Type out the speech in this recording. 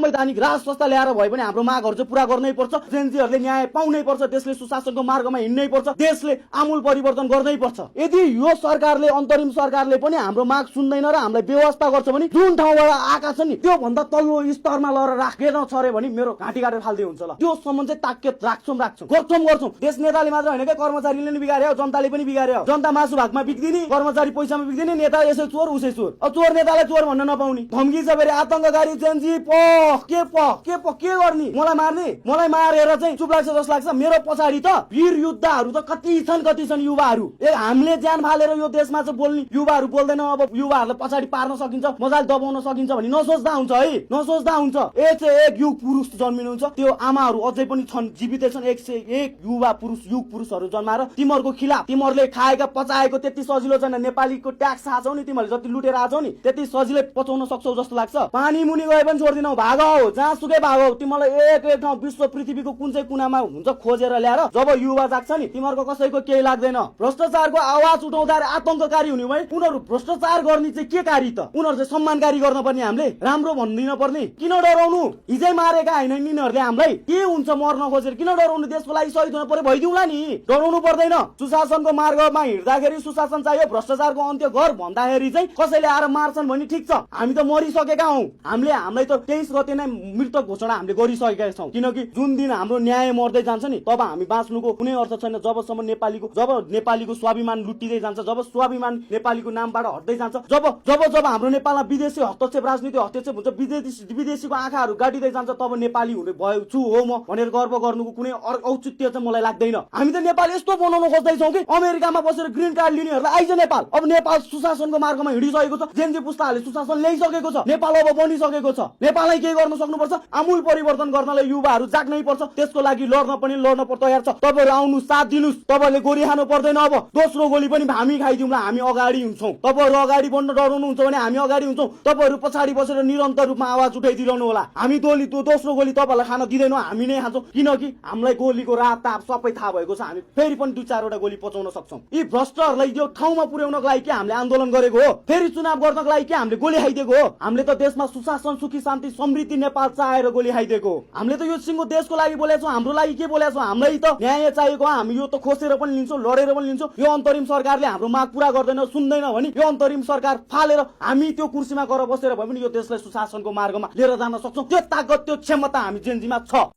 संवैधानिक राज संस्था ल्याएर भए पनि हाम्रो मागहरू चाहिँ पूरा गर्नै पर्छ। जेनजीहरूले न्याय पाउनै पर्छ। देशले सुशासनको मार्गमा हिँड्नै पर्छ। देशले आमूल परिवर्तन गर्नै पर्छ। यदि यो सरकारले अन्तरिम सरकारले पनि हाम्रो माग सुन्दैन र हामीलाई व्यवस्था गर्छ भने जुन ठाउँबाट आएका छन् नि त्यो भन्दा तल्लो स्तरमा लगेर राखेन छरे भने मेरो घाँटी काटेर फाल्दै हुन्छ ल। त्यो सम्म चाहिँ ताकेत राख्छौं गर्छौं। देश नेताले मात्र होइन के कर्मचारीले नि बिगार्यो, जनताले पनि बिगार्यो। जनता मासु भागमा बिग्दिने, कर्मचारी पैसामा बिग्दिने, नेता यसै चोर उसै चोर। अब चोर नेतालाई चोर भन्न नपाउने धम्की छ फेरि आतंककारी जेनजी के गर्ने? मलाई मार्ने, मलाई मारेर चाहिँ चुप लाग्छ जस्तो लाग्छ। मेरो पछाडि त वीर योद्धाहरू त कति छन् युवाहरू। हामीले ज्यान फालेर यो देशमा चाहिँ बोल्ने युवाहरू बोल्दैन। अब युवाहरूलाई पछाडि पार्न सकिन्छ, मजाले दबाउन सकिन्छ भने नसोच्दा हुन्छ है, नसोच्दा हुन्छ। एक युग पुरुष जन्मिनुहुन्छ, त्यो आमाहरू अझै पनि छन्, जीवितै छन्। 101 युवा पुरुष युग पुरुषहरू जन्माएर तिमीहरूको खिलाफ तिमीहरूले खाएका पचाएको त्यति सजिलो छैन। नेपालीको ट्याक्स खाछौ नि, तिमीहरूले जति लुटेर आछौ नि त्यति सजिलै पचाउन सक्छौ जस्तो लाग्छ। पानी मुनि गए पनि छोड्दिनौ, भागौ जहाँ सुकै भागौ। तिमीलाई एक ठाउँ विश्व पृथ्वीको कुन चाहिँ कुनामा हुन्छ खोजेर ल्याएर जब युवा जाग्छ नि तिमीहरूको कसैको केही लाग्दैन। भ्रष्टाचारको आवाज उठाउँदा आतंककारी हुने भए उनीहरू भ्रष्टाचार गर्ने चाहिँ के कार्य त? उनीहरू चाहिँ सम्मानकारी गर्न पर्ने, हामीले राम्रो भन्दिन पर्ने। किन डराउनु? हिजै मारेका होइन यिनीहरूले हामीलाई, के हुन्छ मर्न खोजेर? किन डराउनु? देशको लागि शहीद हुन पर्यो भइदिउँला नि, डराउनु पर्दैन। सुशासनको मार्गमा हिँड्दाखेरि सुशासन चाहियो, भ्रष्टाचारको अन्त्य गर भन्दाखेरि चाहिँ कसैले आएर मार्छन् भने ठिक छ, हामी त मरिसकेका हौं। हामीलाई त 23 गते नै मृतक घोषणा हामीले गरिसकेका छौं। किनकि जुन दिन हाम्रो न्याय मर्दै जान्छ नि तब हामी बाँच्नुको कुनै अर्थ छैन। जबसम्म नेपालीको स्वाभिमान लुटिँदै जान्छ, जब स्वाभिमान नेपालीको नामबाट हट्दै जान्छ, जब हाम्रो नेपालमा विदेशी हस्तक्षेप, राजनीतिक हस्तक्षेप हुन्छ, विदेशीको आँखाहरू गाडिँदै जान्छ, तब नेपाली हुने भयो छु हो म भनेर गर्व गर्नुको कुनै औचित्य चाहिँ मलाई लाग्दैन। हामी त नेपाल यस्तो बनाउन खोज्दैछौँ कि अमेरिकामा बसेर ग्रीन कार्ड लिनेहरूलाई आइज नेपाल। अब नेपाल सुशासनको मार्गमा हिँडिसकेको छ, जेनजी पुस्ताहरूले सुशासन ल्याइसकेको छ, नेपाल अब बनिसकेको छ। नेपाललाई के गर्न सक्नुपर्छ? आमूल परिवर्तन गर्नलाई युवाहरू जाग्नै पर्छ। त्यसको लागि लड्न तयार छ। तपाईँहरू आउनु, साथ दिनुस्। तपाईँहरूले गोली खानु पर्दैन। अब दोस्रो गोली पनि हामी खाइदिउँला, हामी अगाडि हुन्छौँ। तपाईँहरू अगाडि बढ्न डराउनुहुन्छ भने हामी अगाडि हुन्छौँ। तपाईँहरू पछाडि बसेर निरन्तर रूपमा आवाज उठाइदिनु होला। हामी दोस्रो गोली तपाईँहरूलाई खान दिँदैनौँ, हामी नै खान्छौँ। किनकि हामीलाई गोलीको रात ताप सबै थाहा भएको छ। हामी फेरि पनि 2-4 वटा गोली पचाउन सक्छौँ। यी भ्रष्टहरूलाई यो ठाउँमा पुर्याउनको लागि के हामीले आन्दोलन गरेको हो? फेरि चुनाव गर्नको लागि के हामीले गोली खाइदिएको हो? हामीले त देशमा सुशासन, सुखी शान्ति, समृद्धि नेपाल चाहेर गोली खाइदिएको हो। हामीले त यो सिङ्गो देशको लागि बोलेको छौँ, हाम्रो लागि के बोलेको छौँ? हामीलाई त न्याय चाहिएको हो। हामी यो त खोसेर पनि लिन्छौँ, लडेर पनि लिन्छौँ। यो अन्तरिम सरकारले हाम्रो माग पूरा गर्दैन, सुन्दैन भने यो अन्तरिम सरकार फालेर हामी त्यो कुर्सीमा गएर बसेर भए पनि यो देशलाई सुशासनको मार्गमा लिएर जान सक्छौँ। त्यो ताकत, त्यो क्षमता हामी जेनजीमा छ।